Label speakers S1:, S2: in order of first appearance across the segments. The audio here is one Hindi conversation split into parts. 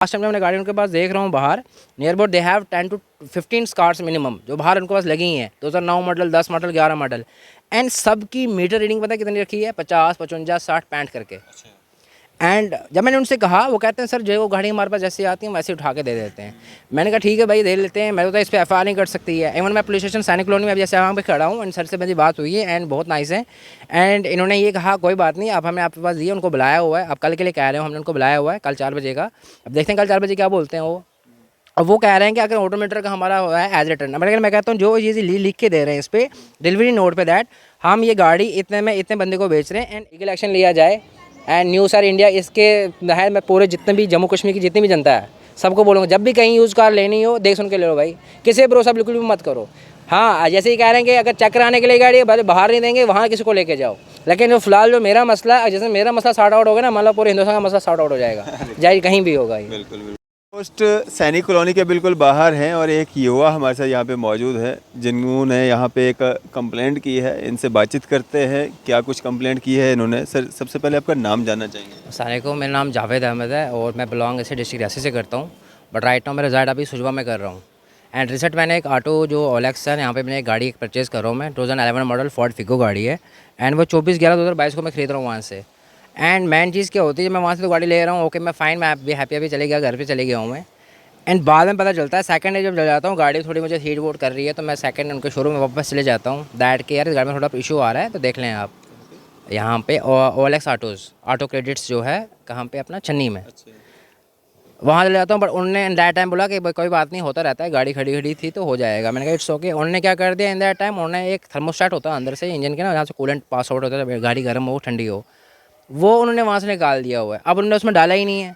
S1: लास्ट टाइम मैं गाड़ी उनके पास देख रहा हूँ बाहर, near about they have 10 to 15 cars minimum जो बाहर उनके पास लगी हैं, 2009 मॉडल, 10 मॉडल, 11 मॉडल। एंड सबकी मीटर रीडिंग पता है कितनी रखी है? 50, 55, 60, 65 करके। एंड जब मैंने उनसे कहा, वो कहते हैं सर जो वो गाड़ी हमारे पास जैसे आती है वैसे उठा के दे देते हैं। मैंने कहा ठीक है भाई, दे लेते हैं। मैं तो इस पर एफ नहीं कर सकती है। इवन मैं पुलिस स्टेशन सैनिक कॉलोनी में अभी जैसे वहाँ पे खड़ा हूँ, एंड सर से मेरी बात हुई है एंड बहुत नाइस है। एंड इन्होंने ये कहा कोई बात नहीं, आप हमें आपके पास दिए, उनको बुलाया हुआ है, आप कल के लिए कह रहे हो, हमने उनको बुलाया हुआ है कल 4 बजे का। अब देखते हैं कल 4 बजे क्या बोलते हैं वो। और वो कह रहे हैं कि अगर ऑटोमीटर का हमारा हुआ है एज रिटर्न, मैं कहता हूँ जो चीज़ लिख के दे रहे हैं इस पर डिलीवरी नोट पे दैट हम ये गाड़ी इतने में इतने बंदे को बेच रहे हैं एंड लीगल एक्शन लिया जाए। एंड न्यू सर इंडिया इसके है, मैं पूरे जितने भी जम्मू कश्मीर की जितनी भी जनता है सबको बोलूँगा, जब भी कहीं यूज़ कार लेनी हो देख सुन के ले लो भाई, किसी भरोसा बिल्कुल भी मत करो। हाँ, जैसे ही कह रहे हैं कि अगर चेक कराने के लिए गाड़ी भले बाहर नहीं देंगे, वहाँ किसी को लेके जाओ। लेकिन जो फिलहाल जो मेरा मसला है, जैसे मेरा मसला सॉर्ट आउट होगा ना, मतलब पूरे हिंदुस्तान का मसला सॉर्ट आउट हो जाएगा, चाहे कहीं भी होगा ये।
S2: बिल्कुल। पोस्ट सैनिक कॉलोनी के बिल्कुल बाहर हैं और एक युवा हमारे साथ यहाँ पे मौजूद है जिन्होंने यहाँ पे एक कंप्लेंट की है। इनसे बातचीत करते हैं क्या कुछ कंप्लेंट की है इन्होंने। सर सबसे पहले आपका नाम जानना चाहेंगे।
S1: सारे को, मेरा नाम जावेद अहमद है और मैं बिलोंग ऐसे डिस्ट्रिक्ट रियासी से करता हूँ, बट राइट नाउ मेरा रिजल्ट अभी सुजवा में कर रहा हूँ। एंड रिसेंट मैंने एक ऑटो जो ओलेक्स है, यहाँ पे मैंने एक गाड़ी परचेज़ कर रहा हूँ मैं, 2011 मॉडल फोर्ड फिगो गाड़ी है। एंड वो 24/11/2022 को मैं खरीद रहा हूँ वहाँ से। एंड मेन चीज़ क्या होती है, मैं वहाँ से तो गाड़ी ले रहा हूँ, ओके मैं फाइन, मैं भी हैप्पी अभी चले गया, घर पे चले गया हूँ मैं। एंड बाद में पता चलता है सेकंड डे जब जब जाता हूँ, गाड़ी थोड़ी मुझे हीट वोट कर रही है, तो मैं सेकंड उनके शोरूम में वापस चले जाता हूँ दैट के यार इस गाड़ी में थोड़ा इशू आ रहा है, तो देख लें आप यहाँ पे ओलेक्स ऑटो क्रेडिट्स जो है कहाँ पे अपना चन्नी में, वहाँ चले जाता हूँ। बट उन्होंने इन दैट टाइम बोला कि कोई बात नहीं, होता रहता है, गाड़ी खड़ी खड़ी थी तो हो जाएगा। मैंने कहा इट्स ओके। उन्होंने क्या कर दिया इन दैट टाइम, उन्होंने एक थर्मोस्टेट होता है अंदर से इंजन के ना, जहाँ से कूलेंट पास आउट होता है, गाड़ी गर्म हो ठंडी हो, वो उन्होंने वहाँ से निकाल दिया हुआ है। अब उन्होंने उसमें डाला ही नहीं है।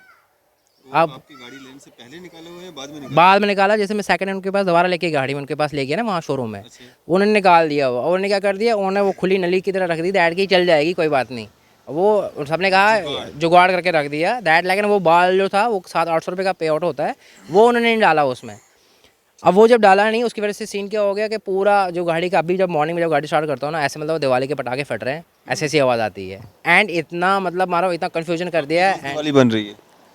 S1: अब
S2: आपकी गाड़ी लेने से पहले निकाले हुए हैं
S1: बाद में निकाला, जैसे मैं सेकंड हैंड उनके पास दोबारा लेके गाड़ी में उनके पास ले गया ना वहाँ शोरूम में, उन्होंने निकाल दिया हुआ। उन्होंने क्या कर दिया, उन्होंने वो खुली नली की तरह रख दी, दैट की चल जाएगी कोई बात नहीं। वो सबने कहा जुगाड़ करके रख दिया दैट, लेकिन वो बाल जो था वो 700-800 रुपये का पे आउट होता है, वो उन्होंने नहीं डाला उसमें। अब वो जब डाला नहीं, उसकी वजह से सीन क्या हो गया कि पूरा जो गाड़ी का, अभी जब मॉर्निंग में जब गाड़ी स्टार्ट करता हूँ ना, ऐसे मतलब दिवाली के पटाखे फट रहे हैं, ऐसी ऐसी आवाज़ आती है। एंड इतना मतलब मारो इतना कन्फ्यूजन कर दिया है।
S2: वाली बन रही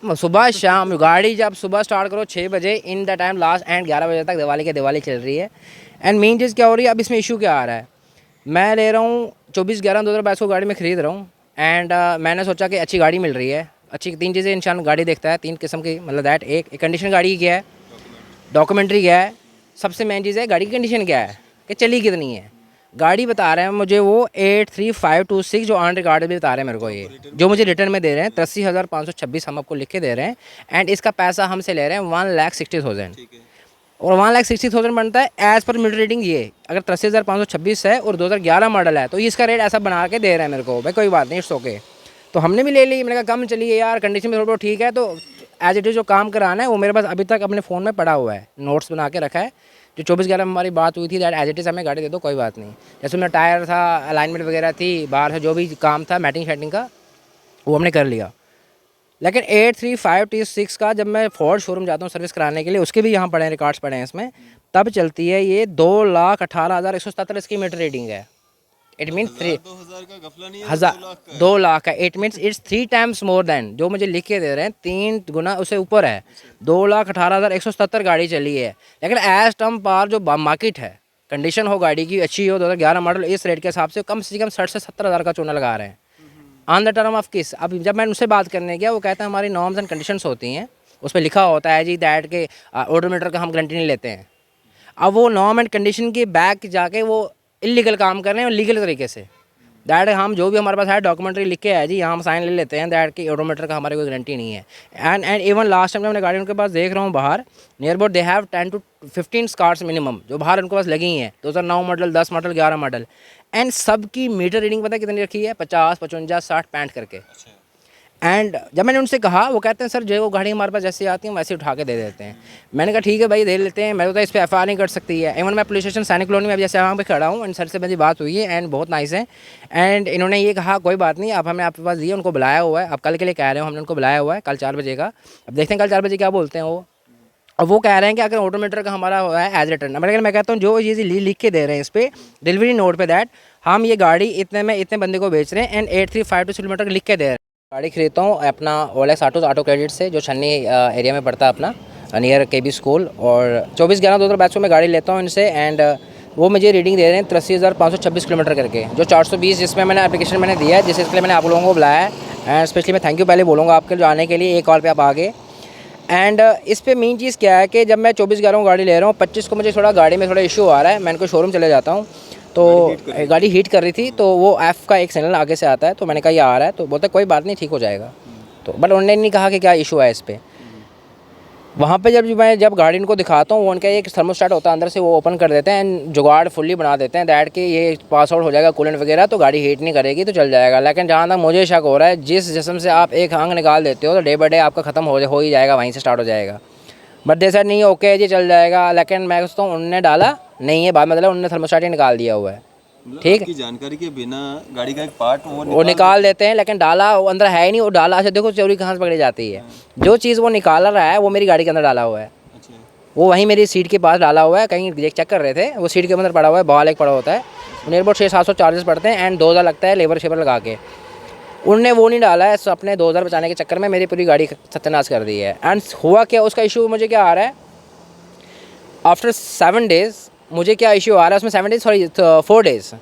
S2: है
S1: सुबह शाम गाड़ी जब सुबह स्टार्ट करो 6 बजे, in the time last and 11 बजे तक दिवाली चल रही है। एंड मेन चीज़ क्या हो रही है, अब इसमें इशू क्या आ रहा है, मैं ले रहा हूँ 24/11/2022 को गाड़ी में ख़रीद रहा हूँ। एंड मैंने सोचा कि अच्छी गाड़ी मिल रही है, अच्छी 3 चीज़ें इंसान गाड़ी देखता है, 3 किस्म की, मतलब दैट एक कंडीशन गाड़ी की क्या है, डॉक्यूमेंट्री क्या है, सबसे मेन चीज़ है गाड़ी की कंडीशन क्या है कि चली कितनी है। गाड़ी बता रहे हैं मुझे वो 83526 जो ऑन रिकॉर्ड भी बता रहे हैं मेरे को, ये जो मुझे रिटर्न में दे रहे हैं 83,526 हम आपको लिख के दे रहे हैं। एंड इसका पैसा हमसे ले रहे हैं 1,60,000 और 1,60,000 बनता है एज़ पर मीटर रीडिंग। ये अगर 83,526 है और 2011 मॉडल है तो इसका रेट ऐसा बना के दे रहे हैं मेरे को, भाई कोई बात नहीं, इट्स ओके। तो हमने भी ले ली। मैंने कहा कम चलिए यार, कंडीशन में थोड़ा ठीक है, तो एज इट इज़ जो काम कराना है वो मेरे पास अभी तक अपने फ़ोन में पड़ा हुआ है, नोट्स बना के रखा है। जो 24/11 में हमारी बात हुई थी दैट एज इट इज़ हमें गाड़ी दे दो, कोई बात नहीं। जैसे मेरा टायर था, अलाइनमेंट वगैरह थी, बाहर से जो भी काम था मैटिंग शैटिंग का, वो हमने कर लिया। लेकिन 83526 का जब मैं फोर्ड शोरूम जाता हूँ सर्विस कराने के लिए, उसके भी यहाँ पड़े हैं, रिकॉर्ड्स पड़े हैं इसमें, तब चलती है ये 2,18,177 इसकी मीटर रीडिंग है। इट मीन
S2: 2,000 का गफला नहीं है,
S1: 2 लाख का। It means it's 3 times more than जो मुझे लिख के दे रहे हैं, 3 गुना उससे ऊपर है। 2,18,177 गाड़ी चली है। लेकिन एज टर्म पार जो मार्केट है, कंडीशन हो गाड़ी की अच्छी हो, 2011 मॉडल, इस रेट के हिसाब से कम 60 से 70 हज़ार का चूना लगा रहे हैं ऑन द टर्म ऑफ किस। अब जब मैं उनसे बात करने गया, वो कहते हैं हमारी नॉर्म्स एंड कंडीशंस होती हैं, उस पर लिखा होता है जी दैट के ऑडोमीटर का हम गारंटी नहीं लेते हैं। अब वो नॉर्म एंड कंडीशन के बैक जाके वो इलीगल काम कर रहे हैं, लीगल तरीके से दैट हम जो भी हमारे पास है डॉक्यूमेंट्री लिख के है जी, यहाँ हम साइन ले लेते हैं दैट की ऑडोमीटर का हमारी कोई गारंटी नहीं है। एंड इवन लास्ट टाइम मैं गाड़ी उनके पास देख रहा हूँ बाहर, near about they have 10 to 15 cars minimum जो बाहर उनके पास लगी हैं, 2009 मॉडल, 10 मॉडल, 11 मॉडल। एंड सबकी मीटर रीडिंग पता है कितनी रखी है? 50, 55, 60, 65 करके। एंड जब मैंने उनसे कहा, वो कहते हैं सर जो वो गाड़ी हमारे पास जैसे आती है वैसे उठा के दे देते हैं। मैंने कहा ठीक है भाई, दे लेते हैं। मैं तो इस पर एफ नहीं कर सकती है। इवन मैं पुलिस स्टेशन सैनिक कॉलोनी में अभी जैसे वहाँ पे खड़ा हूँ, एंड सर से मेरी बात हुई है एंड बहुत नाइस है। एंड इन्होंने ये कहा कोई बात नहीं, आप हमें आपके पास दिए, उनको बुलाया हुआ है, आप कल के लिए कह रहे हो, हमने उनको बुलाया हुआ है कल 4 बजे का। अब देखते हैं कल 4 बजे क्या बोलते हैं वो। और वो कह रहे हैं कि अगर ऑटोमीटर का हमारा हुआ है एज रिटर्न, मैं कहता हूँ जो चीज़ लिख के दे रहे हैं इस पर डिलीवरी नोट पे दैट हम ये गाड़ी इतने में इतने बंदे को बेच रहे हैं एंड 8352 किलोमीटर लिख के दे रहे हैं। गाड़ी खरीदता हूँ अपना ओलेक्स ऑटो क्रेडिट से, जो छन्नी एरिया में पड़ता है अपना, नियर KB स्कूल। और 24/11/2022 में गाड़ी लेता हूँ इनसे। एंड वो मुझे रीडिंग दे रहे हैं 83,526 किलोमीटर करके, जो 420 जिसमें मैंने एप्लीकेशन मैंने दिया है, जिसके लिए मैंने आप लोगों को बुलाया है। एंड स्पेशली मैं थैंक यू पहले बोलूँगा आपके जो आने के लिए, एक कॉल पे आप आ गए। एंड इस पे मेन चीज़ क्या है कि जब मैं 24/11 गाड़ी ले रहा हूँ, 25 को मुझे थोड़ा गाड़ी में थोड़ा इशू आ रहा है, मैं इनको शोरूम चले जाता हूँ, तो गाड़ी हीट कर रही थी, तो वो F का एक सिग्नल आगे से आता है, तो मैंने कहा ये आ रहा है, तो बोलते कोई बात नहीं ठीक हो जाएगा। तो बट उन्होंने नहीं कहा कि क्या इशू है इस पर। वहाँ पे मैं जब गाड़ी इनको दिखाता हूँ, वो उनका एक थर्मोस्टेट होता है अंदर से, वो ओपन कर देते हैं एंड जुगाड़ फुल्ली बना देते हैं दैट कि ये पास आउट हो जाएगा कूलेंट वगैरह, तो गाड़ी हीट नहीं करेगी तो चल जाएगा। लेकिन जहाँ तक मुझे शक हो रहा है, जिस जिस्म से आप एक आंख निकाल देते हो, तो डे बाई डे आपका ख़त्म हो ही जाएगा, वहीं से स्टार्ट हो जाएगा। बट दे सर नहीं ओके जी चल जाएगा, लेकिन मैं सोचता हूँ उनने डाला नहीं है, बाद में मतलब उन्होंने थर्मोस्टेट ही निकाल दिया हुआ है। ठीक
S2: है, जानकारी के बिना गाड़ी का एक पार्ट
S1: वो निकाल देते हैं, लेकिन डाला वो अंदर है ही नहीं। वो डाला से देखो चोरी कहाँ से पकड़ी जाती है। जो चीज़ वो निकाल रहा है वो मेरी गाड़ी के अंदर डाला हुआ है। वो वहीं मेरी सीट के पास डाला हुआ है, कहीं चेक कर रहे थे, वो सीट के अंदर पड़ा हुआ है, बॉल एक पड़ा होता है, नियर अबाउट 600-700 चार्जेस पड़ते हैं एंड 2000 लगता है लेबर शेबर लगा के। उनने वो नहीं डाला है, अपने 2000 बचाने के चक्कर में मेरी पूरी गाड़ी सत्यानाश कर दी है। एंड हुआ क्या, उसका इशू मुझे क्या आ रहा है, आफ्टर 7 डेज़ मुझे क्या इशू आ रहा है उसमें, 7 डेज़ सॉरी 4 डेज़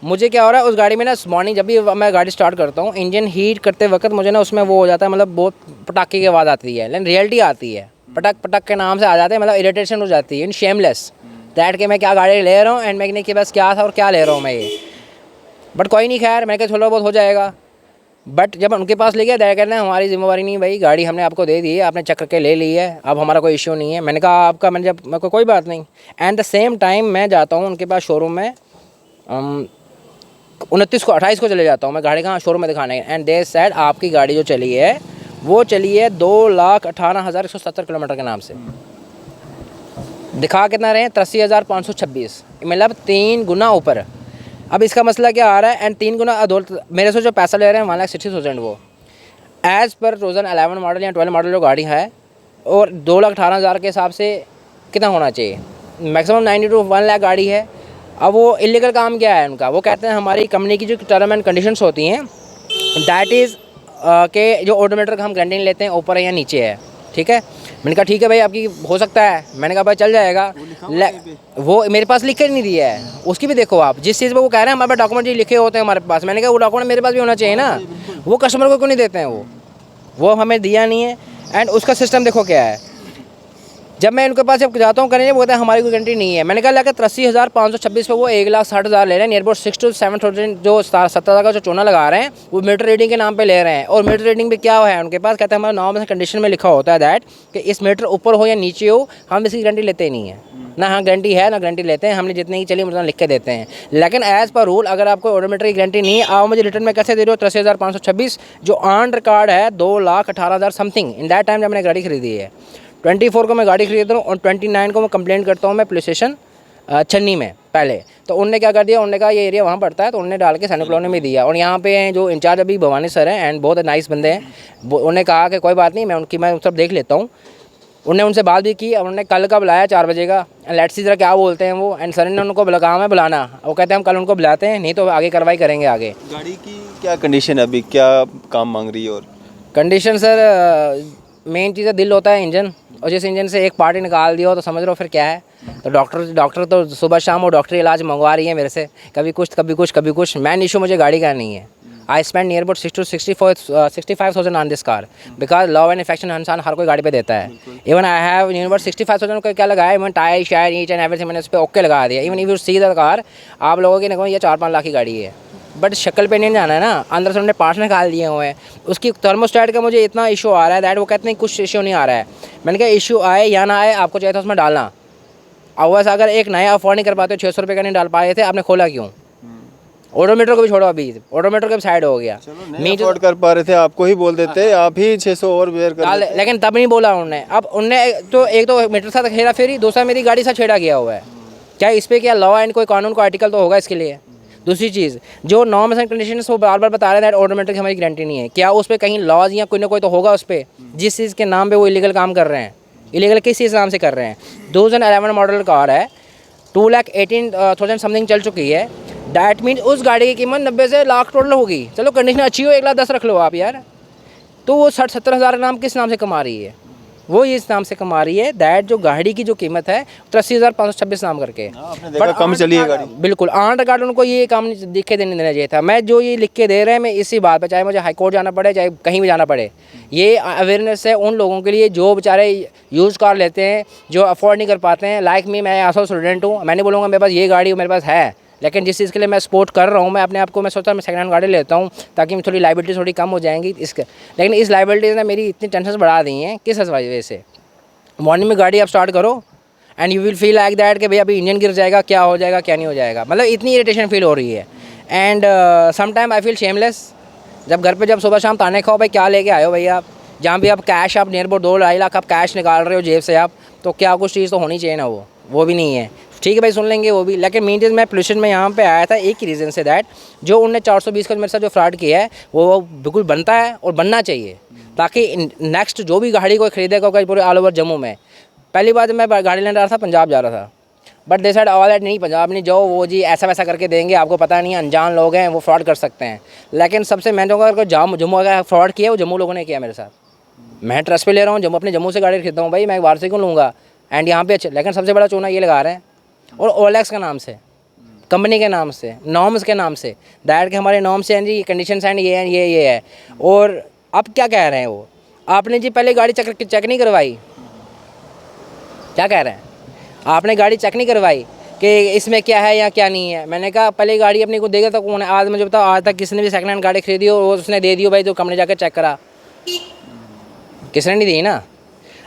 S1: मुझे क्या हो रहा है उस गाड़ी में ना, मॉर्निंग जब भी मैं गाड़ी स्टार्ट करता हूँ, इंजन हीट करते वक्त मुझे ना उसमें वो हो जाता है, मतलब बहुत पटाखे की आवाज़ आती है, लेकिन रियलिटी आती है, पटक पटक के नाम से आ जाते हैं, मतलब इरिटेशन हो जाती है, इन शेमलेस दैट कि मैं क्या गाड़ी ले रहा हूँ एंड मैकेनिक के पास क्या था और क्या ले रहा हूँ मैं ये। बट कोई नहीं, खैर मैं क्या थोड़ा बहुत हो जाएगा। बट जब उनके पास ले गया, दैट कहना हमारी जिम्मेवारी नहीं भाई, गाड़ी हमने आपको दे दी है, आपने चेक करके ले ली है, अब हमारा कोई इश्यू नहीं है। मैंने कहा आपका, मैंने जब मैं कोई बात नहीं। एंड द सेम टाइम मैं जाता हूँ उनके पास शोरूम में, 28 को चले जाता हूँ मैं गाड़ी कहाँ शोरूम में दिखाने। एंड दे सेड आपकी गाड़ी जो चली है वो चली है 2,18,170 किलोमीटर के नाम से, दिखा कितना रहे 83,526, मतलब 3 गुना ऊपर। अब इसका मसला क्या आ रहा है, एंड 3 गुना मेरे से जो पैसा ले रहे हैं 1,60,000 वो एज़ पर 2011 मॉडल या 12 मॉडल जो गाड़ी है, और 2,18,000 के हिसाब से कितना होना चाहिए, मैक्सिमम 90 to 1 लाख गाड़ी है। अब वो इलीगल काम क्या है उनका, वो कहते हैं हमारी कंपनी की जो टर्म एंड कंडीशंस होती हैं दैट इज़ के जो ऑडोमीटर का हम गारंटी नहीं लेते हैं ऊपर है या नीचे है, ठीक है। मैंने कहा ठीक है भाई आपकी हो सकता है, मैंने कहा भाई चल जाएगा। वो मेरे पास लिख कर नहीं दिया है, उसकी भी देखो आप, जिस चीज़ पर वो कह रहे हैं हमारे पास डॉक्यूमेंट जी लिखे होते हैं हमारे पास, मैंने कहा वो डॉक्यूमेंट मेरे पास भी होना चाहिए ना, वो कस्टमर को क्यों नहीं देते हैं, वो हमें दिया नहीं है। एंड उसका सिस्टम देखो क्या है, जब मैं इनके पास जब जाता हूँ करेंगे, वो कहते हैं हमारी कोई गारंटी नहीं है। मैंने कहा लगा 83,526 पे वो 1,60,000 ले रहे हैं, नियर अबाउट 6 to 7,000 जो 70,000 का जो चोना लगा रहे हैं वो मीटर रीडिंग के नाम पे ले रहे हैं। और मीटर रीडिंग पे क्या है उनके पास, कहते हैं हमारे नॉर्म कंडीशन में लिखा होता है दैट कि इस मीटर ऊपर हो या नीचे हो, हम इसकी गारंटी लेते ही नहीं है, ना हाँ गारंटी है ना गारंटी लेते हैं, हमने जितनी ही चली उतना लिख के देते हैं। लेकिन एज़ पर रूल अगर आपको ऑडोमीटर की गारंटी नहीं है, आप मुझे रिटर्न में कैसे दे रहे हो 83,526, जो ऑन रिकॉर्ड है 2,18,000 समथिंग इन दैट टाइम जब मैंने गाड़ी खरीदी है। 24 को मैं गाड़ी खरीद रहा हूँ और 29 को मैं कंप्लेंट करता हूँ मैं पुलिस स्टेशन छन्नी में पहले। तो उनने क्या कर दिया, उन्होंने कहा ये एरिया वहाँ पड़ता है, तो उन्होंने डाल के सैनिक कॉलोनी में दिया। और यहाँ पे जो इंचार्ज अभी भवानी सर हैं एंड बहुत नाइस बंदे हैं, उन्होंने कहा कि कोई बात नहीं मैं सब देख लेता हूँ। उन्होंने उनसे बात भी की, उन्होंने कल का बुलाया 4 बजे का, लेट्स सी जरा क्या बोलते हैं वो। एंड सर ने उनको काम है बुलाना, वो कहते हैं हम कल उनको बुलाते हैं, नहीं तो आगे कार्रवाई करेंगे आगे।
S2: गाड़ी की क्या कंडीशन है अभी, क्या काम मांग रही है? और
S1: कंडीशन सर मेन चीज़ है दिल होता है इंजन, और जिस इंजन से एक पार्ट निकाल दिया हो तो समझ लो फिर क्या है। तो डॉक्टर तो सुबह शाम वो डॉक्टरी इलाज मंगवा रही है मेरे से, कभी कुछ कभी कुछ कभी कुछ। मैन इशू मुझे गाड़ी का नहीं है। I spend near about 60 to 65,000 on this car because love and affection इंसान हर कोई गाड़ी पे देता है। Even I have near about 65,000 का क्या लगाया, इवन टायर शायर ईच एंड एवरीथिंग मैंने उस पर ओके लगा दिया। Even if you see the car, आप लोगों की नहीं ये 4-5 लाख की गाड़ी है, बट शक्ल पे नहीं जाना है ना, अंदर से उन्होंने पार्ट्स निकाल दिए हुए हैं। उसकी थर्मोस्टेट का मुझे इतना इशू आ रहा है दैट वो कहते हैं कुछ इशू नहीं आ रहा है। मैंने कहा इशू आए या ना आए, आपको चाहिए था उसमें डालना। अवैस अगर एक नया अफोर्ड नहीं कर पाते, 600 रुपये का नहीं डाल पाए थे, आपने खोला क्यों? ऑडोमीटर को भी छोड़ो, अभी ऑडोमीटर का भी साइड हो गया।
S2: नहीं अफोर्ड कर पा रहे थे आपको ही बोल देते, आप ही 600 और बेयर कर देते।
S1: लेकिन तब नहीं बोला उन्होंने। अब उनने तो एक तो मीटर साथ खेरा फेरी, दूसरा मेरी गाड़ी साथ छेड़ा गया हुआ है। क्या इस पर क्या लॉ एंड कोई कानून का आर्टिकल तो होगा इसके लिए? दूसरी चीज़ जो नॉर्म्स एंड कंडीशंस वो बार बार बता रहे हैं ऑडोमीटर की हमारी गारंटी नहीं है, क्या उस पर कहीं लॉज या कोई ना कोई तो होगा उस पर, जिस चीज़ के नाम पे वो इलीगल काम कर रहे हैं। इलीगल किस चीज़ नाम से कर रहे हैं? 2011 मॉडल कार है, 2,18,000 समथिंग चल चुकी है। दैट मीन्स उस गाड़ी की कीमत 90 से लाख टोटल होगी। चलो कंडीशन अच्छी हो 1,10,000 रख लो आप यार, तो वो 60-70 हज़ार नाम किस नाम से कमा रही है? वो इस नाम से कमा रही है दैट जो गाड़ी की जो कीमत है 83,526 नाम करके।
S2: आपने देखा कम चली है गाड़ी।
S1: बिल्कुल ऑन रिकॉर्ड उनको ये काम लिख के देना चाहिए था। मैं जो ये लिख के दे रहे हैं मैं इसी बात पे, चाहे मुझे हाई कोर्ट जाना पड़े चाहे कहीं भी जाना पड़े, ये अवेयरनेस है उन लोगों के लिए जो बेचारे यूज़ कार लेते हैं, जो अफोर्ड नहीं कर पाते हैं। लाइक मी, मैं आसो स्टूडेंट हूँ, मैं नहीं बोलूँगा मेरे पास ये गाड़ी मेरे पास है, लेकिन जिस चीज़ के लिए मैं सपोर्ट कर रहा हूँ, मैं अपने आप को मैं सोचता मैं सेकंड हैंड गाड़ी लेता हूँ ताकि थोड़ी लाइबिलिटी थोड़ी कम हो जाएंगी इसके। लेकिन इस लाइबिलिटीज़ ने मेरी इतनी टेंशन बढ़ा दी हैं किस वजह से। मॉर्निंग में गाड़ी आप स्टार्ट करो and you will feel like that कि भाई अभी इंजन गिर जाएगा, क्या हो जाएगा क्या नहीं हो जाएगा, मतलब इतनी इरिटेशन फील हो रही है। And sometime I feel shameless जब घर पे जब सुबह शाम ताने खाओ भाई क्या लेके आए हो भैया आप, जहाँ भी आप कैश आप नियर अबाउट 2-2.5 लाख आप कैश निकाल रहे हो जेब से आप, तो क्या कुछ चीज़ तो होनी चाहिए ना, वो भी नहीं है। ठीक है भाई सुन लेंगे वो भी, लेकिन मीन चीज़ मैं पोल्यूशन में यहाँ पे आया था एक ही रीज़न से दैट जो उनने 420 का मेरे साथ जो फ्रॉड किया है वो बिल्कुल बनता है और बनना चाहिए, ताकि नेक्स्ट जो भी गाड़ी को खरीदेगा पूरे ऑल ओवर जम्मू में। पहली बार जब मैं गाड़ी लेने रहा था पंजाब जा रहा था, but they side all that नहीं पंजाब नहीं जाओ, वो जी ऐसा वैसा करके देंगे, आपको पता नहीं, अनजान लोग हैं वो फ्रॉड कर सकते हैं। लेकिन सबसे मैं कहूँगा अगर जम्मू अगर फ्रॉड किया वो जम्मू लोगों ने किया मेरे साथ। मैं ट्रस्ट पे ले रहा हूँ, अपने जम्मू से गाड़ी खरीदता हूँ भाई, मैं बाहर से क्यों लूँगा एंड यहाँ पे अच्छे। लेकिन सबसे बड़ा चूना ये लगा रहे हैं और ओलेक्स के नाम से, कंपनी के नाम से, नॉर्म्स के नाम से दैट के हमारे नॉर्म्स हैं जी, कंडीशंस हैं ये हैं ये है। और अब क्या कह रहे हैं वो, आपने जी पहले गाड़ी चेक नहीं करवाई, क्या कह रहे हैं आपने गाड़ी चेक नहीं करवाई कि इसमें क्या है या क्या नहीं है। मैंने कहा पहले गाड़ी अपनी को देगा तो कौन है, आज मुझे बताओ आज तक किसने भी सेकंड हैंड गाड़ी खरीदी हो और उसने दे दी हो भाई तो कंपनी जाकर चेक करा, किसने नहीं दी ना।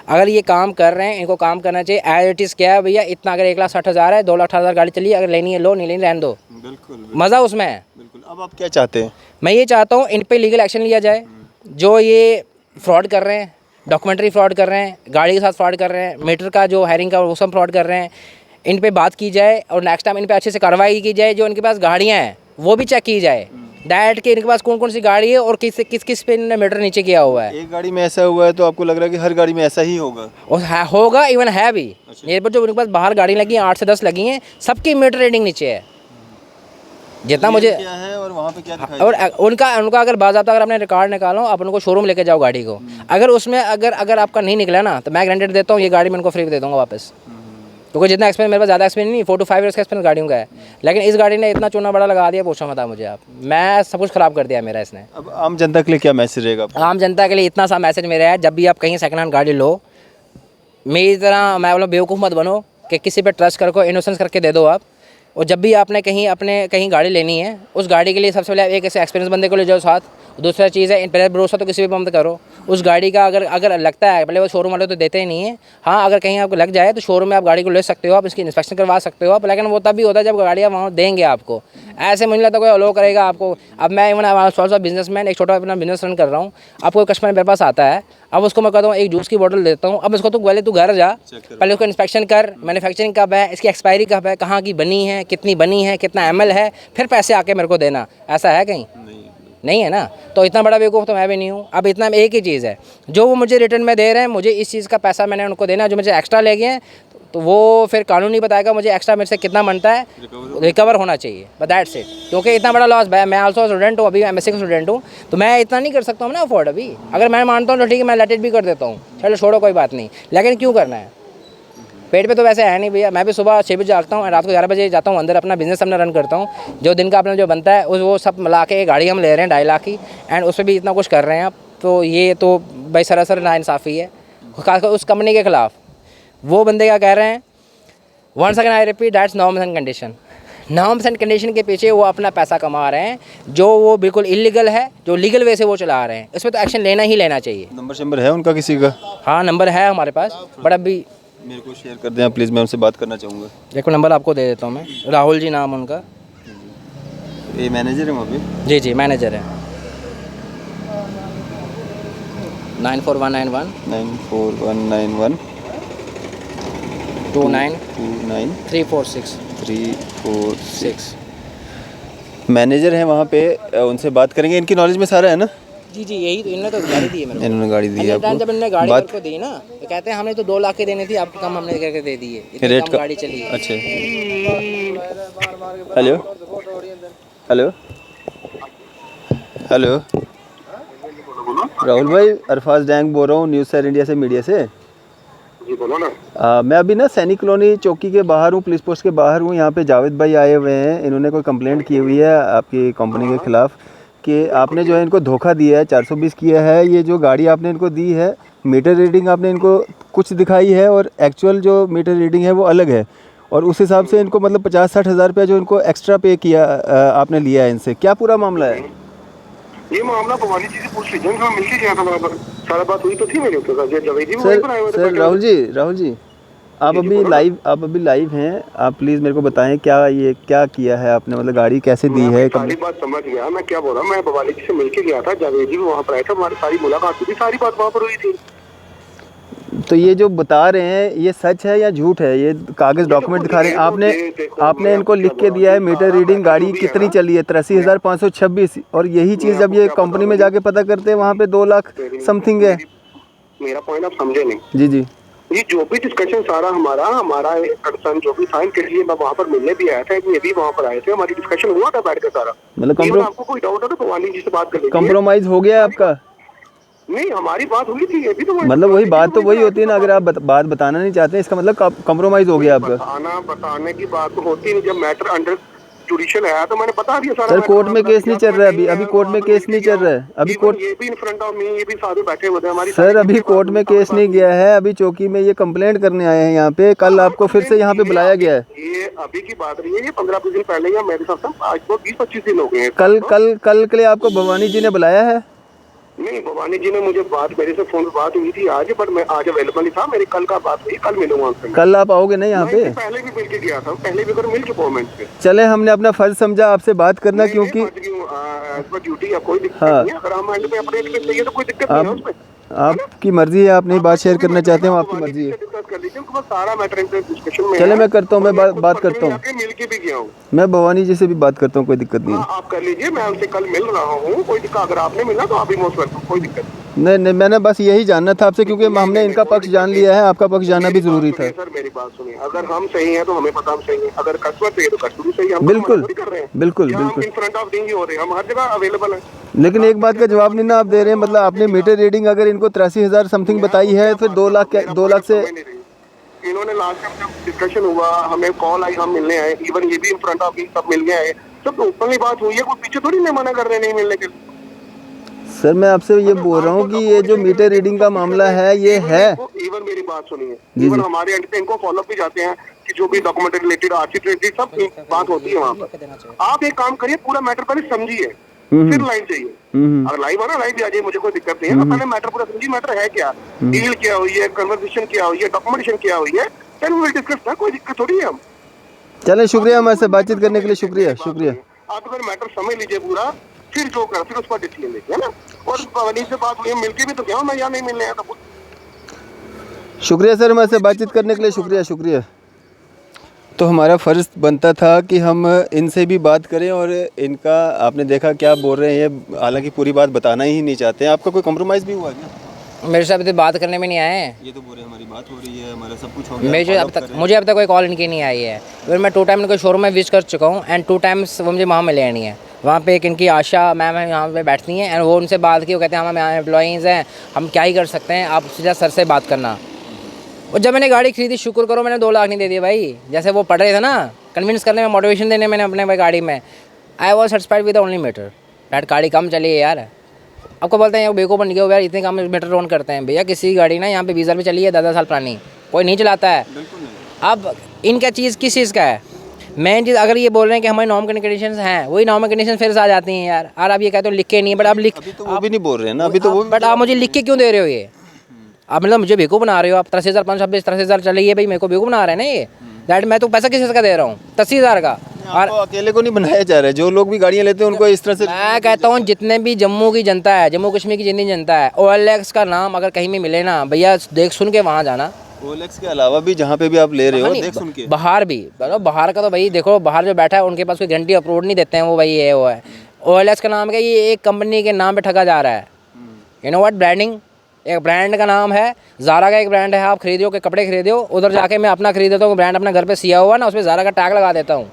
S1: अगर ये काम कर रहे हैं इनको काम करना चाहिए एज इट इज़। क्या है भैया इतना, अगर 1,60,000 है 2,18,000 गाड़ी चली, अगर लेनी है लो, नहीं लेनी रहने दो,
S2: बिल्कुल
S1: मज़ा उसमें है।
S2: बिल्कुल। अब आप क्या चाहते हैं?
S1: मैं ये चाहता हूँ इन पे लीगल एक्शन लिया जाए, जो ये फ्रॉड कर रहे हैं, डॉक्यूमेंट्री फ्रॉड कर रहे हैं, गाड़ी के साथ फ्रॉड कर रहे हैं, मीटर का जो हायरिंग का वो सब फ्रॉड कर रहे हैं, इन पे बात की जाए और नेक्स्ट टाइम इन पे अच्छे से कार्रवाई की जाए। जो इनके पास गाड़ियाँ हैं वो भी चेक की जाए दैट कि इनके पास कौन कौन सी गाड़ी है और किस पे इन्होंने मीटर नीचे किया हुआ है।
S2: एक गाड़ी में ऐसा हुआ है तो आपको लग रहा है कि हर गाड़ी में ऐसा ही होगा?
S1: और होगा, इवन है भी। मेरे पर जो उनके पास बाहर गाड़ी लगी हैं 8 से 10 लगी हैं, सबकी मीटर रीडिंग नीचे है जितना मुझे
S2: क्या है और वहाँ पे क्या दिखाई
S1: और उनका अगर बाज़ाब्ता अगर आपने रिकॉर्ड निकालो आप उनको शोरूम लेके जाओ गाड़ी को, अगर उसमें अगर आपका नहीं निकला ना तो मैं गारंटी देता हूँ ये गाड़ी मैं उनको फ्री दे दूँगा वापस, क्योंकि जितना एक्सपीरियंस मेरे पास ज़्यादा एक्सपीरियंस नहीं, 4 to 5 ईयर्स का एक्सपीरियंस गाड़ियों का है। लेकिन इस गाड़ी ने इतना चूना बड़ा लगा दिया पूछो मत मुझे आप, मैं सब कुछ ख़राब कर दिया मेरा इसने।
S2: अब आम जनता के लिए क्या मैसेज रहेगा?
S1: आम जनता के लिए इतना सा मैसेज मेरा है, जब भी आप कहीं सेकंड हैंड गाड़ी लो मेरी तरह मैं बोला बेवकूफ़ मत बनो कि किसी पे ट्रस्ट करके इनोसेंस करके दे दो आप। और जब भी आपने कहीं गाड़ी लेनी है उस गाड़ी के लिए सबसे पहले एक ऐसे एक्सपीरियंस बंदे को ले जाओ साथ। दूसरा चीज़ है पहले भरोसा तो किसी भी मत करो, उस गाड़ी का अगर लगता है, पहले वो शोरूम वाले तो देते ही नहीं है, हाँ अगर कहीं आपको लग जाए तो शोरूम में आप गाड़ी को ले सकते हो, आप इसकी इंस्पेक्शन करवा सकते हो आप, लेकिन वो तब भी होता है जब गाड़ियाँ वहाँ देंगे आपको। ऐसे मुझे लगता है कोई अलो करेगा आपको। अब मैं इवन थोड़ा बिजनेसमैन एक छोटा अपना बिजनेस रन कर रहा हूँ, अब कोई कस्टमर मेरे पास आता है, अब उसको मैं कहता हूँ एक जूस की बोतल देता हूँ, अब इसको तो पहले तू घर जा, पहले उसको इंस्पेक्शन कर, मैन्युफैक्चरिंग कब है, इसकी एक्सपायरी कब है, कहाँ की बनी है, कितनी बनी है, कितना ml है, फिर पैसे आके मेरे को देना। ऐसा है कहीं? नहीं है ना। तो इतना बड़ा बेवकूफ़ तो मैं भी नहीं हूँ। अब इतना एक ही चीज़ है, जो वो मुझे रिटर्न में दे रहे हैं, मुझे इस चीज़ का पैसा मैंने उनको देना, जो मुझे एक्स्ट्रा ले गए हैं तो वो फिर कानून ही बताएगा मुझे एक्स्ट्रा मेरे से कितना बनता है, रिकवर होना चाहिए, बट दैट्स इट। क्योंकि इतना बड़ा लॉस, मैं आल्सो स्टूडेंट हूँ, अभी MSc का स्टूडेंट हूँ, तो मैं इतना नहीं कर सकता हूँ ना अफोर्ड अभी। अगर मैं मानता हूँ तो ठीक है मैं लेट इट भी कर देता हूँ, चलो छोड़ो कोई बात नहीं, लेकिन क्यों करना है? पेट पे तो वैसे है नहीं भैया। मैं भी सुबह 6 बजे जागता हूँ, रात को 11 बजे जाता हूँ अंदर, अपना बिजनेस अपना रन करता हूँ। जो दिन का अपना जो बनता है वो सब मिला के गाड़ी हम ले रहे हैं 2.5 लाख की, एंड उस पर भी इतना कुछ कर रहे हैं आप, तो ये तो भाई सरासर नाइंसाफ़ी है, खासकर उस कंपनी के ख़िलाफ़। वो बंदे क्या कह रहे हैं, once again I repeat that's norms and condition. Norms and condition के पीछे वो अपना पैसा कमा रहे हैं, जो वो बिल्कुल इलीगल है, जो लीगल वे से वो चला रहे हैं। इसमें तो एक्शन लेना ही लेना चाहिए।
S2: नंबर है उनका किसी का? हाँ
S1: नंबर है हमारे पास, बट अभी
S2: मेरे को शेयर कर दें आप प्लीज़, मैं उनसे बात करना चाहूँगा।
S1: देखो नंबर आपको दे देता हूँ मैं, राहुल जी नाम उनका।
S2: ये मैनेजर है वहाँ पे?
S1: जी मैनेजर है। 94191
S2: 94191
S1: 29 346
S2: 346 मैनेजर हैं वहाँ पे, उनसे बात करेंगे। इनकी नॉलेज में सारा है ना? जी यही तो, इन्होंने तो गाड़ी दी है मेरे को। इन्होंने गाड़ी दी है आपको? जब इन्होंने गाड़ी मेरे को दी ना तो कहते हैं हमने तो 2 लाख की देनी थी, आपको कम हमने करके दे दी है, रेट कम गाड़ी चली है। अच्छा हेलो हेलो हेलो राहुल भाई, अरफाज डैंग बोल रहा हूँ न्यूज़ सर इंडिया से, मीडिया से।
S3: जी बोलो ना।
S2: मैं अभी ना सैनिक कॉलोनी चौकी के बाहर हूँ, पुलिस पोस्ट के बाहर हूँ। यहाँ पे जावेद भाई आए हुए हैं, इन्होंने कोई कंप्लेंट की हुई है आपकी कंपनी के ख़िलाफ़ कि आपने जो है इनको धोखा दिया है, 420 किया है। ये जो गाड़ी आपने इनको दी है, मीटर रीडिंग आपने इनको कुछ दिखाई है और एक्चुअल जो मीटर रीडिंग है वो अलग है, और उस हिसाब से इनको मतलब 50-60 हज़ार रुपया जो इनको एक्स्ट्रा पे किया आपने लिया है इनसे। क्या पूरा मामला है?
S3: ये मामला भवानी जी से पूछ लीजिए, हम मिलके गया था बराबर, सारा बात हुई तो थी मेरे ऊपर। जवेद जी वहीं पर आए हुए थे।
S2: सर राहुल जी आप अभी लाइव हैं, आप प्लीज़ मेरे को बताएं क्या किया है आपने, मतलब गाड़ी कैसे दी है?
S3: सारी बात समझ गया मैं क्या बोल रहा हूँ। मैं भवानी जी से मिलके गया था, जावेद जी भी वहाँ पर आए थे, हमारी सारी मुलाकात हुई, सारी बात वहाँ पर हुई थी।
S2: तो ये जो बता रहे हैं ये सच है या झूठ है? ये कागज़ डॉक्यूमेंट दिखा रहे हैं आपने इनको लिख के दिया है मीटर रीडिंग गाड़ी कितनी चली है, 83,526, और यही चीज़ जब ये कंपनी में जाके पता करते हैं वहाँ पे 2 लाख समथिंग है।
S3: मेरा पॉइंट आप समझे नहीं।
S2: जी
S3: ये जो भी डिस्कशन सारा हमारा कंसर्न जो भी था, इनके लिए मैं वहाँ पर मिलने भी आया था, ये भी वहाँ पर आए थे, हमारी डिस्कशन हुआ था बैठ कर सारा।
S2: मतलब
S3: आपको कोई डाउट है तो भवानी जी से बात कर लीजिए।
S2: कॉम्प्रोमाइज़ हो गया आपका?
S3: नहीं, हमारी बात हुई थी, ये भी तो
S2: मतलब वही बात तो वही होती है ना, अगर आप बात बताना नहीं चाहते इसका मतलब कॉम्प्रोमाइज़ हो गया आपका।
S3: बताने की बात तो होती नहीं, जब मैटर अंडर जुडिशियल है तो मैंने बता दिया सारा।
S2: सर कोर्ट में केस नहीं चल रहा है अभी कोर्ट में केस नहीं चल रहा है अभी कोर्ट,
S3: ये भी इन फ्रंट ऑफ मी, ये भी सारे बैठे हुए थे हमारी।
S2: सर अभी कोर्ट में केस नहीं गया है, अभी चौकी में ये कंप्लेंट करने आए हैं यहाँ पे। कल आपको फिर से यहाँ पे बुलाया गया है।
S3: ये अभी की बात नहीं है, ये 15-20 दिन पहले या मेरे साथ आज को 20-25 दिन हो गए हैं।
S2: कल के लिए आपको भवानी जी ने बुलाया है?
S3: नहीं, भवानी जी ने मुझे मेरे से फोन पे बात हुई थी आज, बट मैं आज अवेलेबल नहीं था, मेरी कल का बात हुई, कल मिलूंगा उनसे।
S2: कल आप आओगे ना यहाँ पे?
S3: पहले भी मिल के गया था, पहले भी अगर मिल चुका हूँ मैं इनसे।
S2: चले, हमने अपना फर्ज समझा आपसे बात करना, क्योंकि
S3: ड्यूटी है, कोई दिक्कत नहीं है। अगर हम एंड पे अपडेट पे चाहिए तो कोई दिक्कत नहीं है उसमें।
S2: आपकी मर्जी है, आप नहीं बात शेयर करना चाहते हो आपकी मर्जी है।
S3: सारा मैटर डिस्कशन में।
S2: चले मैं करता हूँ, मैं बात करता हूँ,
S3: मिल के भी गया हूँ
S2: मैं भवानी जी से भी बात करता हूँ, कोई दिक्कत नहीं है।
S3: आप कर लीजिए, मैं उनसे कल मिल रहा हूँ, कोई दिक्कत अगर आपने मिला तो आप भी मोस्ट वेलकम, कोई दिक्कत
S2: नहीं, मैंने बस यही जानना था आपसे, क्योंकि हमने इनका पक्ष जान लिया है, आपका पक्ष जानना भी जरूरी था।
S3: सर मेरी बात सुनिए, अगर हम सही हैं तो हमें पता हम सही हैं, अगर कस्टमर सही है तो कस्टमर सही है।
S2: बिल्कुल
S3: कर रहे हैं,
S2: बिल्कुल
S3: हम इन फ्रंट ऑफ डींग ही हो रहे हैं, हम हर जगह अवेलेबल हैं।
S2: लेकिन एक बात का जवाब नहीं ना आप दे रहे हैं, मतलब आपने मीटर रीडिंग अगर इनको 83,000 समथिंग बताई है, फिर 2 लाख से
S3: इन्होंने लास्ट टाइम जब डिस्कशन हुआ, हमें कॉल आई, हम मिलने आए, इवन ये भी इन फ्रंट ऑफ सब मिलने आए, सब ओपनली बात हुई है, कोई पीछे थोड़ी नहीं मना कर रहे नहीं मिलने के लिए।
S2: सर मैं आपसे ये बोल रहा हूँ कि ये जो मीटर रीडिंग का मामला है ये है।
S3: इवन मेरी बात सुनिए, इवन हमारे एंड पे इनको फॉलो भी जाते हैं कि जो भी डॉक्यूमेंट रिलेटेड, आरसी रिलेटेड सब बात होती है वहाँ पर। आप एक काम करिए, पूरा मैटर पहले समझिए, फिर लाइव चाहिए। अगर लाइव है ना, लाइव भी आ जाइए, मुझे कोई दिक्कत नहीं है। पहले मैटर पूरा समझिए, मैटर है क्या, डील क्या हुई है, कन्वर्सेशन क्या हुई है, डॉक्यूमेंटेशन क्या हुई है, फिर वो डिस्कस ना, कोई दिक्कत थोड़ी है। हम
S2: चले, शुक्रिया हमारे से बातचीत करने के लिए, शुक्रिया।
S3: आप अगर मैटर समझ लीजिए पूरा, फिर जो कर, फिर उस पर डिसीजन लीजिए, है ना। और भवानी से बात हुई, मिलके भी तो क्या, मैं यहाँ नहीं मिलने आया था।
S2: शुक्रिया सर हमारे से बातचीत करने के लिए, शुक्रिया। तो हमारा फ़र्ज़ बनता था कि हम इनसे भी बात करें, और इनका आपने देखा क्या बोल रहे हैं ये, हालांकि पूरी बात बताना ही नहीं चाहते हैं। आपका कोई कॉम्प्रोमाइज़ भी हुआ क्या?
S1: मेरे से अभी तक बात करने में नहीं आए हैं।
S2: ये तो बोल रहे हमारी बात हो रही है, हमारा सब कुछ हो गया।
S1: मुझे अब तक कोई कॉल इनकी नहीं आई है। फिर मैं 2 टाइम इनको शोरूम में विजिट कर चुका हूँ, एंड 2 टाइम्स वो मुझे वहाँ मिले नहीं है। वहाँ पे एक इनकी आशा मैम है, यहाँ पे बैठती हैं, एंड वो उनसे बात की, वो कहते हैं हम यहाँ एम्प्लॉइज़ हैं, हम क्या ही कर सकते हैं, आप सीधा सर से बात करना। और जब मैंने गाड़ी खरीदी, शुक्र करो मैंने 2 लाख नहीं दे दिए भाई, जैसे वो पढ़ रहे थे ना, कन्विंस करने में, मोटिवेशन देने मैंने अपने भाई गाड़ी में। I was satisfied with the only meter that गाड़ी कम चली है यार। आपको बोलते हैं बेवकूफ़ बन गए यार, इतने कम मीटर ऑन करते हैं। भैया किसी गाड़ी ना यहाँ पे 20,000 में चली है, 10 साल पुरानी, कोई नहीं चलाता है। अब इनका चीज़ किस चीज़ का है, मेन चीज़ अगर ये बोल रहे हैं कि हमारी नॉर्म कंडीशंस हैं, वही नॉर्म कंडीशन फिर से आ जाती हैं यार। और आप ये कहते हो लिख के नहीं है, बट आप
S2: वो भी नहीं बोल रहे हैं ना अभी तो वो,
S1: बट आप मुझे लिख के क्यों दे रहे हो ये? आप मतलब मुझे बेवकूफ़ बना रहे हो। आप 83,526 83,000 चली है भाई, मेरे को बेवकूफ़ बना रहे हैं ना ये। दैट मैं तो पैसा किस चीज़ का दे रहा हूँ, 80,000 का।
S2: और अकेले को नहीं बनाया जा रहा है, जो लोग भी गाड़ियाँ लेते हैं उनको इस तरह से।
S1: मैं कहता हूँ जितने भी जम्मू की जनता है, जम्मू कश्मीर की जितनी जनता है, OLX का नाम अगर कहीं में मिले ना भैया, देख सुन के वहाँ जाना।
S2: OLX के अलावा भी जहाँ पे भी आप ले रहे हो, देख सुन के।
S1: बाहर भी, बाहर का तो भाई देखो, बाहर जो बैठा है उनके पास कोई गारंटी अप्रूव नहीं देते हैं वो भाई, ये वो है। OLX का नाम क्या, ये एक कंपनी के नाम पे ठगा जा रहा है। यू नो व्हाट, ब्रांडिंग, एक ब्रांड का नाम है। ज़ारा का एक ब्रांड है, आप खरीदो के कपड़े खरीदो, उधर जाके मैं अपना खरीद देता हूँ, ब्रांड अपना घर पे सिया हुआ ना, उस पर ज़ारा का टैग लगा देता हूँ।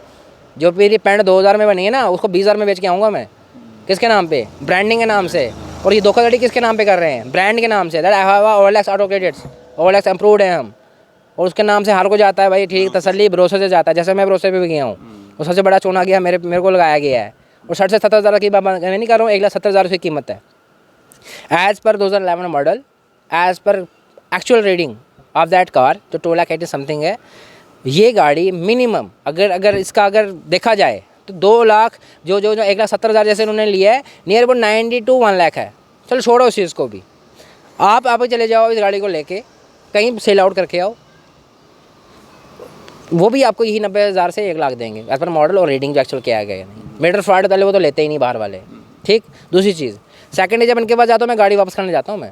S1: जो मेरी पैंट 2000 में बनी है ना, उसको 20,000 में बेच के आऊँगा मैं। किसके नाम पे? ब्रांडिंग के नाम से। और ये धोखाधड़ी किसके नाम पे कर रहे हैं? ब्रांड के नाम से। That I have OLX auto credits, OLX approved है हम, और उसके नाम से हर को जाता है भाई, ठीक तसल्ली भरोसे से जाता है। जैसे मैं भरोसे पे भी गया हूँ, और सबसे बड़ा चोना गया मेरे को लगाया गया है, और 60 से 70 हज़ार की बात मैं नहीं कर रहा हूँ, 1,70,000 की कीमत है as per 2011 model, as per actual reading of that car जो 2,80,000 समथिंग है। ये गाड़ी मिनिमम अगर इसका अगर देखा जाए तो 2 लाख जो 1,70,000 जैसे उन्होंने लिया है, नियर अबाउट 90 to 1 लाख है। चलो छोड़ो उस चीज़ को भी, आप चले जाओ इस गाड़ी को लेके कहीं सेल आउट करके आओ, वो भी आपको यही 90,000 से 1 लाख देंगे एज पर मॉडल और रेटिंग जो एक्चुअल किया गया नहीं। मीटर फ्रॉड वाले वो तो लेते ही नहीं बाहर वाले, ठीक। दूसरी चीज़, सेकंड जब इनके पास जाता हूँ मैं, गाड़ी वापस करने जाता हूँ मैं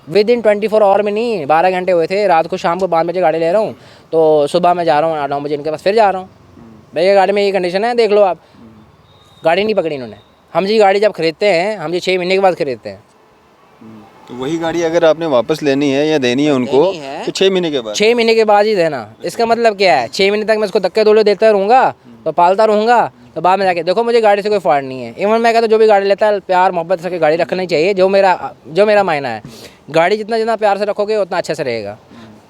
S1: विद इन 24 आवर में, नहीं 12 घंटे हुए थे, रात को शाम को 5 बजे गाड़ी ले रहा हूँ, तो सुबह मैं जा रहा हूँ 9 बजे इनके पास फिर जा रहा हूँ, भैया गाड़ी में ये कंडीशन है देख लो आप। गाड़ी नहीं पकड़ी इन्होंने। हम जी गाड़ी जब खरीदते हैं, हम जी 6 महीने के बाद खरीदते हैं।
S2: तो वही गाड़ी अगर आपने वापस लेनी है या देनी है उनको, तो 6 महीने के बाद,
S1: 6 महीने के बाद ही देना। इसका मतलब क्या है? 6 महीने तक मैं इसको धक्के धोले देता रहूँगा, तो पालता रहूँगा, तो बाद में जाके देखो मुझे गाड़ी से कोई फॉल्ट नहीं है। इवन मैं कहता हूँ जो भी गाड़ी लेता है प्यार मोहब्बत से गाड़ी रखनी चाहिए, जो मेरा मायना है। गाड़ी जितना प्यार से रखोगे उतना अच्छे से रहेगा।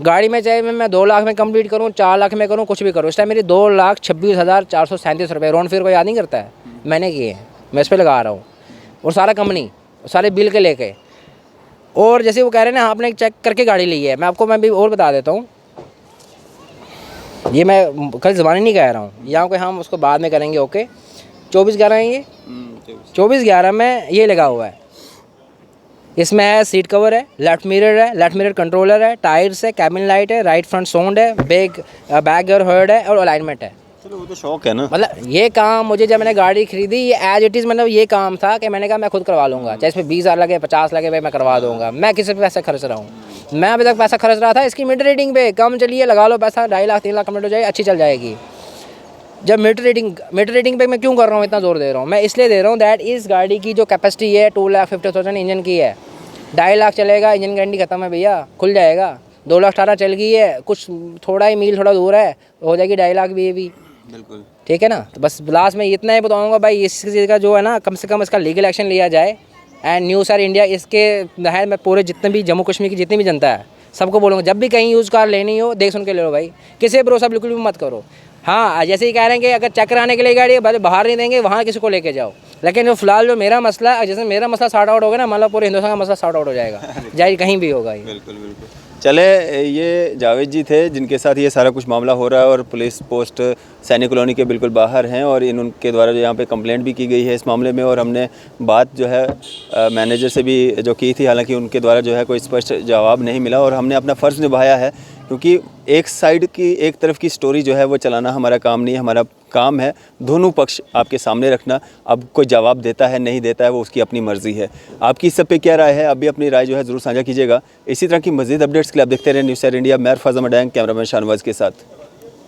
S1: गाड़ी में चाहे मैं 2 लाख में कंप्लीट करूँ, 4 लाख में करूँ, कुछ भी करूँ, इस टाइम मेरी 2,26,437 रुपये, रोन फिर कोई याद नहीं करता है, मैंने किए हैं, मैं इस पर लगा रहा हूँ, और सारा कंपनी सारे बिल के लेके। और जैसे वो कह रहे हैं ना आपने चेक करके गाड़ी ली है, मैं भी और बता देता हूँ, ये मैं कल ज़बानी नहीं कह रहा हूँ, यहाँ कोई हम उसको बाद में करेंगे। ओके 24/11 है ये, 24/11 में ये लगा हुआ है। इसमें है सीट कवर है, लेफ्ट मिरर कंट्रोलर है, टायर्स है, कैबिन लाइट है, राइट फ्रंट साउंड है, बैक गियर हर्ड है, और अलाइनमेंट है।
S2: चलो वो तो शौक है ना।
S1: मतलब ये काम मुझे जब मैंने गाड़ी खरीदी, ये एज इट इज़, मतलब ये काम था कि मैंने कहा मैं खुद करवा लूँगा, चाहे इसमें 20,000 लगे 50 लगे भाई मैं करवा दूँगा। मैं किसी पे पैसा खर्च रहा हूँ? मैं अभी तक पैसा खर्च रहा था इसकी मीटर रीडिंग पे, कम चलिए लगा लो पैसा, 2.5 लाख 3 लाख कम्प्लीट हो जाएगी, अच्छी चल जाएगी। जब मीटर रीडिंग पे मैं क्यों कर रहा हूँ, इतना जोर दे रहा हूँ? मैं इसलिए दे रहा हूँ दैट इस गाड़ी की जो कैपेसिटी है 2,50,000 इंजन की है, 2.5 लाख चलेगा, इंजन गारंटी खत्म है भैया, खुल जाएगा। 2,18,000 चल गई है, कुछ थोड़ा ही मील थोड़ा दूर है, हो जाएगी 2.5 लाख भी, ये भी
S2: बिल्कुल ठीक
S1: है ना। तो बस लास्ट में इतना ही बताऊंगा भाई, इस चीज़ का जो है ना कम से कम इसका लीगल एक्शन लिया जाए। एंड न्यू सर इंडिया इसके है, मैं पूरे जितने भी जम्मू कश्मीर की जितनी भी जनता है सबको बोलूँगा, जब भी कहीं यूज़ कार लेनी हो देख सुन के ले लो भाई, किसी भरोसा बिल्कुल भी मत करो। हाँ जैसे ही कह रहे हैं कि अगर चेक कराने के लिए गाड़ी है बाहर नहीं देंगे, वहाँ किसी को लेके जाओ। लेकिन जो फिलहाल जो मेरा मसला है, जैसे मेरा मसला सॉर्ट आउट हो गया ना, मतलब पूरे हिंदुस्तान का मसला सॉर्ट आउट हो जाएगा, चाहे कहीं भी होगा ये।
S2: बिल्कुल बिल्कुल। चले, ये जावेद जी थे जिनके साथ ये सारा कुछ मामला हो रहा है, और पुलिस पोस्ट सैनिक कॉलोनी के बिल्कुल बाहर हैं, और उनके द्वारा जो यहाँ पे कंप्लेंट भी की गई है इस मामले में। और हमने बात जो है मैनेजर से भी जो की थी, हालांकि उनके द्वारा जो है कोई स्पष्ट जवाब नहीं मिला, और हमने अपना फ़र्ज़ निभाया है, क्योंकि एक तरफ की स्टोरी जो है वो चलाना हमारा काम नहीं है। हमारा काम है दोनों पक्ष आपके सामने रखना। अब कोई जवाब देता है नहीं देता है वो उसकी अपनी मर्ज़ी है। आपकी इस सब पे क्या राय है? आप भी अपनी राय जो है ज़रूर साझा कीजिएगा। इसी तरह की मज़ीद अपडेट्स के लिए आप देखते रहें न्यूज़ इंडिया। मैं फैज़ अहमद, कैमरामैन शाहनवाज के साथ।